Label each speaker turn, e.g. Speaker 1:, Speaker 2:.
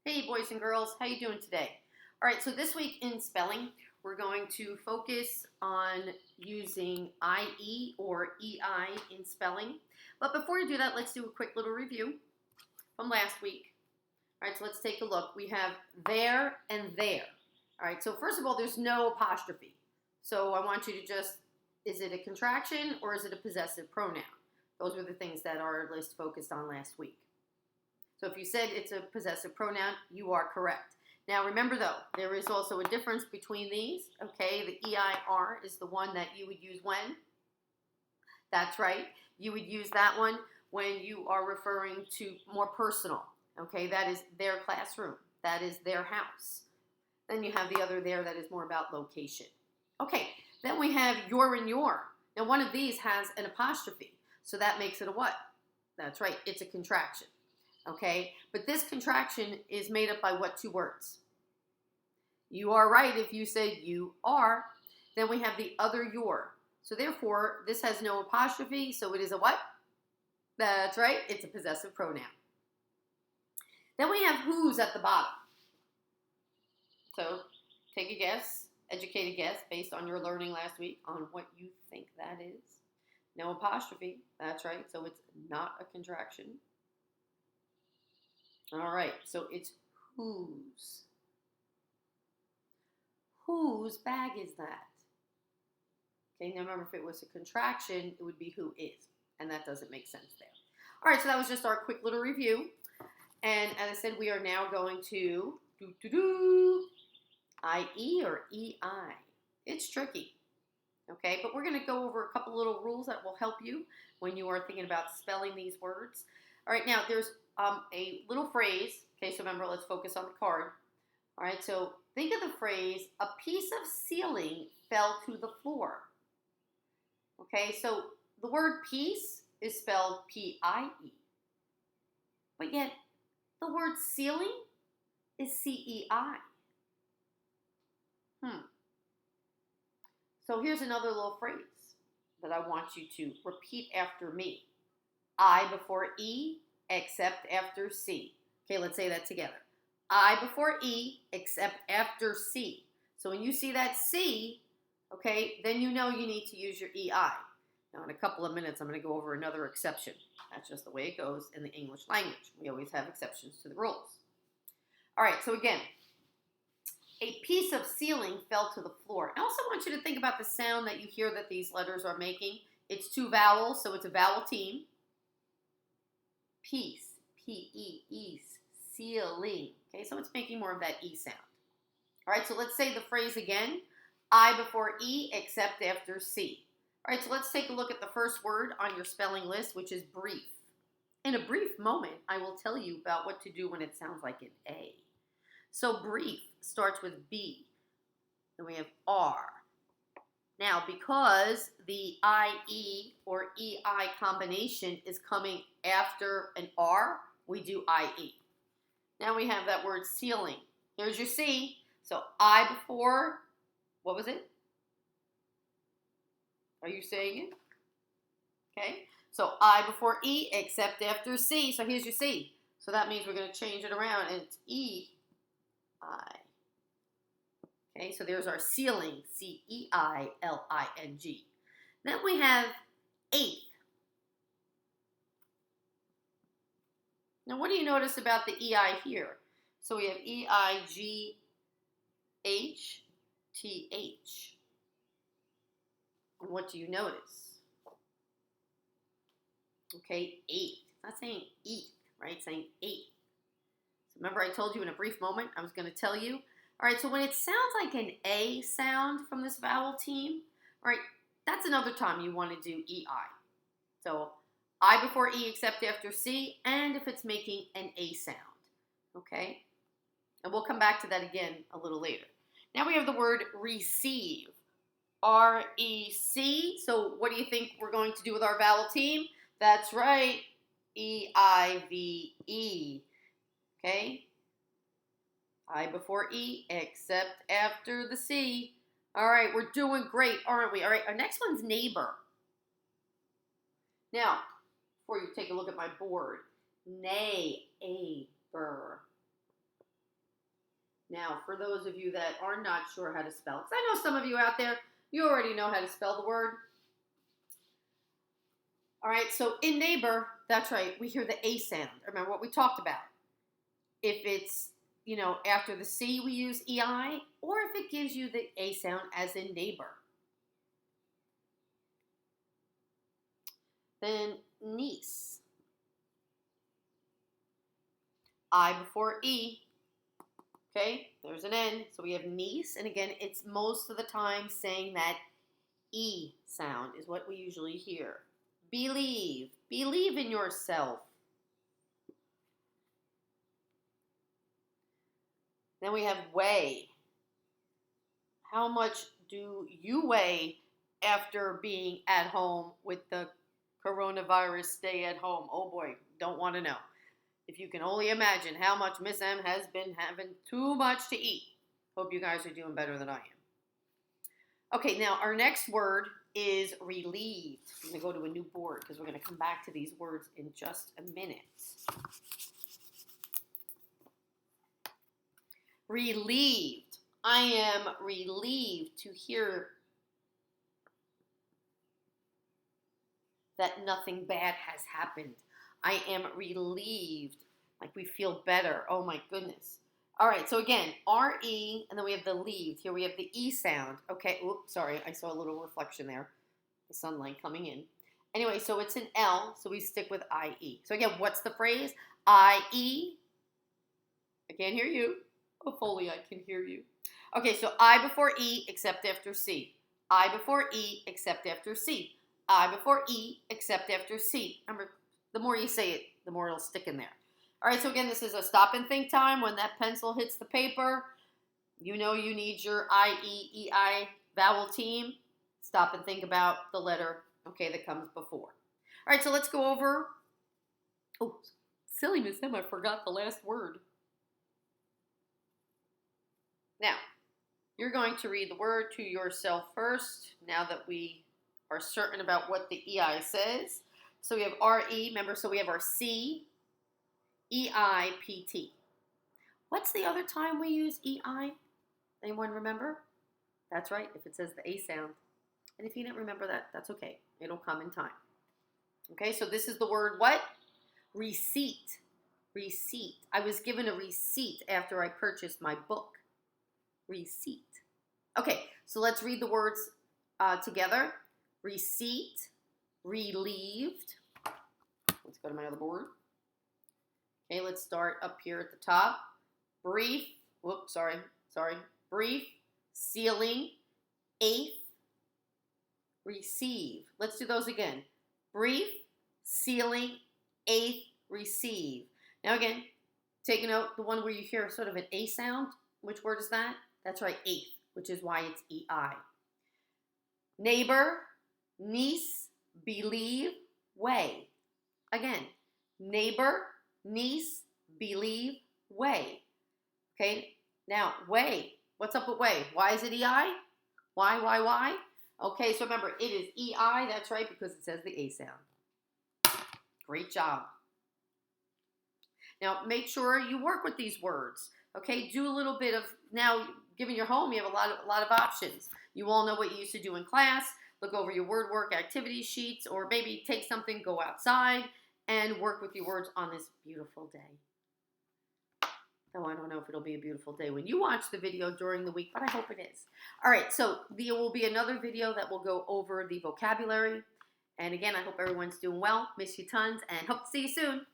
Speaker 1: Hey boys and girls, how you doing today? All right, so this week in spelling, we're going to focus on using IE or EI in spelling. But before we do that, let's do a quick little review from last week. All right, so let's take a look. We have there and there. All right, so first of all, there's no apostrophe. So I want you to just, is it a contraction or is it a possessive pronoun? Those were the things that our list focused on last week. So if you said it's a possessive pronoun, you are correct. Now remember though, there is also a difference between these. Okay, the EIR is the one that you would use when? That's right. You would use that one when you are referring to more personal. Okay, that is their classroom. That is their house. Then you have the other there that is more about location. Okay, then we have your and your. Now one of these has an apostrophe. So that makes it a what? That's right, it's a contraction. Okay, but this contraction is made up by what two words? You are right if you say you are. Then we have the other your. So therefore, this has no apostrophe, so it is a what? That's right, it's a possessive pronoun. Then we have whose at the bottom. So take a guess, educated guess based on your learning last week on what you think that is. No apostrophe, that's right, so it's not a contraction. All right, so it's whose. Whose bag is that? Okay, now remember if it was a contraction, it would be who is, and that doesn't make sense there. All right, so that was just our quick little review. And as I said, we are now going to IE or EI. It's tricky, okay? But we're going to go over a couple little rules that will help you when you are thinking about spelling these words. All right, now there's a little phrase. Okay, so remember, let's focus on the card. All right, so think of the phrase, a piece of ceiling fell to the floor. Okay, so the word piece is spelled P-I-E. But yet, the word ceiling is C-E-I. So here's another little phrase that I want you to repeat after me. I before E, except after C. Okay, let's say that together. I before E, except after C. So when you see that C, okay, then you know you need to use your EI. Now in a couple of minutes, I'm going to go over another exception. That's just the way it goes in the English language. We always have exceptions to the rules. All right, so again, a piece of ceiling fell to the floor. I also want you to think about the sound that you hear that these letters are making. It's two vowels, so it's a vowel team. Piece, P-E-E, ceiling. Okay, so it's making more of that E sound. All right, so let's say the phrase again. I before E, except after C. All right, so let's take a look at the first word on your spelling list, which is brief. In a brief moment, I will tell you about what to do when it sounds like an A. So brief starts with B. Then we have R. Now, because the IE or EI combination is coming after an R, we do IE. Now we have that word ceiling. Here's your C. So I before, what was it? Are you saying it? Okay. So I before E, except after C. So here's your C. So that means we're going to change it around, and it's EI. Okay, so there's our ceiling, C-E-I-L-I-N-G. Then we have eighth. Now, what do you notice about the EI here? So we have E-I-G-H-T-H. And what do you notice? Okay, eighth. It's not saying eighth, right? It's saying eighth. So remember I told you in a brief moment I was going to tell you. All right, so when it sounds like an A sound from this vowel team, all right, that's another time you want to do EI. So I before E except after C, and if it's making an A sound, okay? And we'll come back to that again a little later. Now we have the word receive, R-E-C. So what do you think we're going to do with our vowel team? That's right, E-I-V-E, okay? I before E, except after the C. All right, we're doing great, aren't we? All right, our next one's neighbor. Now, before you take a look at my board, neighbor. Now, for those of you that are not sure how to spell, because I know some of you out there, you already know how to spell the word. All right, so in neighbor, that's right, we hear the A sound. Remember what we talked about. If it's, after the C, we use EI, or if it gives you the A sound as in neighbor. Then niece. I before E. Okay, there's an N, so we have niece, and again, it's most of the time saying that E sound is what we usually hear. Believe. Believe in yourself. Then we have weigh. How much do you weigh after being at home with the coronavirus stay at home? Oh boy, don't want to know. If you can only imagine how much Miss M has been having too much to eat. Hope you guys are doing better than I am. Okay, now our next word is relieved. I'm going to go to a new board because we're going to come back to these words in just a minute. Relieved. I am relieved to hear that nothing bad has happened. I am relieved. Like we feel better. Oh my goodness. All right, so again, R-E, and then we have the leaved. Here we have the E sound. Okay, oops, sorry, I saw a little reflection there. The sunlight coming in. Anyway, so it's an L, so we stick with I-E. So again, what's the phrase? I-E. I can't hear you. Oh, Foley, I can hear you. Okay, so I before E, except after C. I before E, except after C. I before E, except after C. Remember, the more you say it, the more it'll stick in there. All right, so again, this is a stop and think time. When that pencil hits the paper, you know you need your I-E, E-I vowel team. Stop and think about the letter, okay, that comes before. All right, so let's go over. Oh, silly Miss M, I forgot the last word. Now, you're going to read the word to yourself first, now that we are certain about what the EI says. So we have R-E, remember, so we have our C, E-I-P-T. What's the other time we use E-I? Anyone remember? That's right, if it says the A sound. And if you didn't remember that, that's okay. It'll come in time. Okay, so this is the word what? Receipt. Receipt. I was given a receipt after I purchased my book. Receipt. Okay, so let's read the words together. Receipt, relieved. Let's go to my other board. Okay, let's start up here at the top. Brief, whoops, sorry. Brief, sealing, eighth, receive. Let's do those again. Brief, sealing, eighth, receive. Now again, take a note, the one where you hear sort of an A sound. Which word is that? That's right, eighth, which is why it's EI. Neighbor, niece, believe, weigh. Again, neighbor, niece, believe, weigh. Okay, now weigh. What's up with weigh? Why is it EI? Why? Okay, so remember, it is EI, that's right, because it says the A sound. Great job. Now, make sure you work with these words. Okay, do a little bit of, now, given your home, you have a lot of options. You all know what you used to do in class. Look over your word work activity sheets, or maybe take something, go outside, and work with your words on this beautiful day. Though I don't know if it'll be a beautiful day when you watch the video during the week, but I hope it is. All right, so there will be another video that will go over the vocabulary. And again, I hope everyone's doing well. Miss you tons, and hope to see you soon.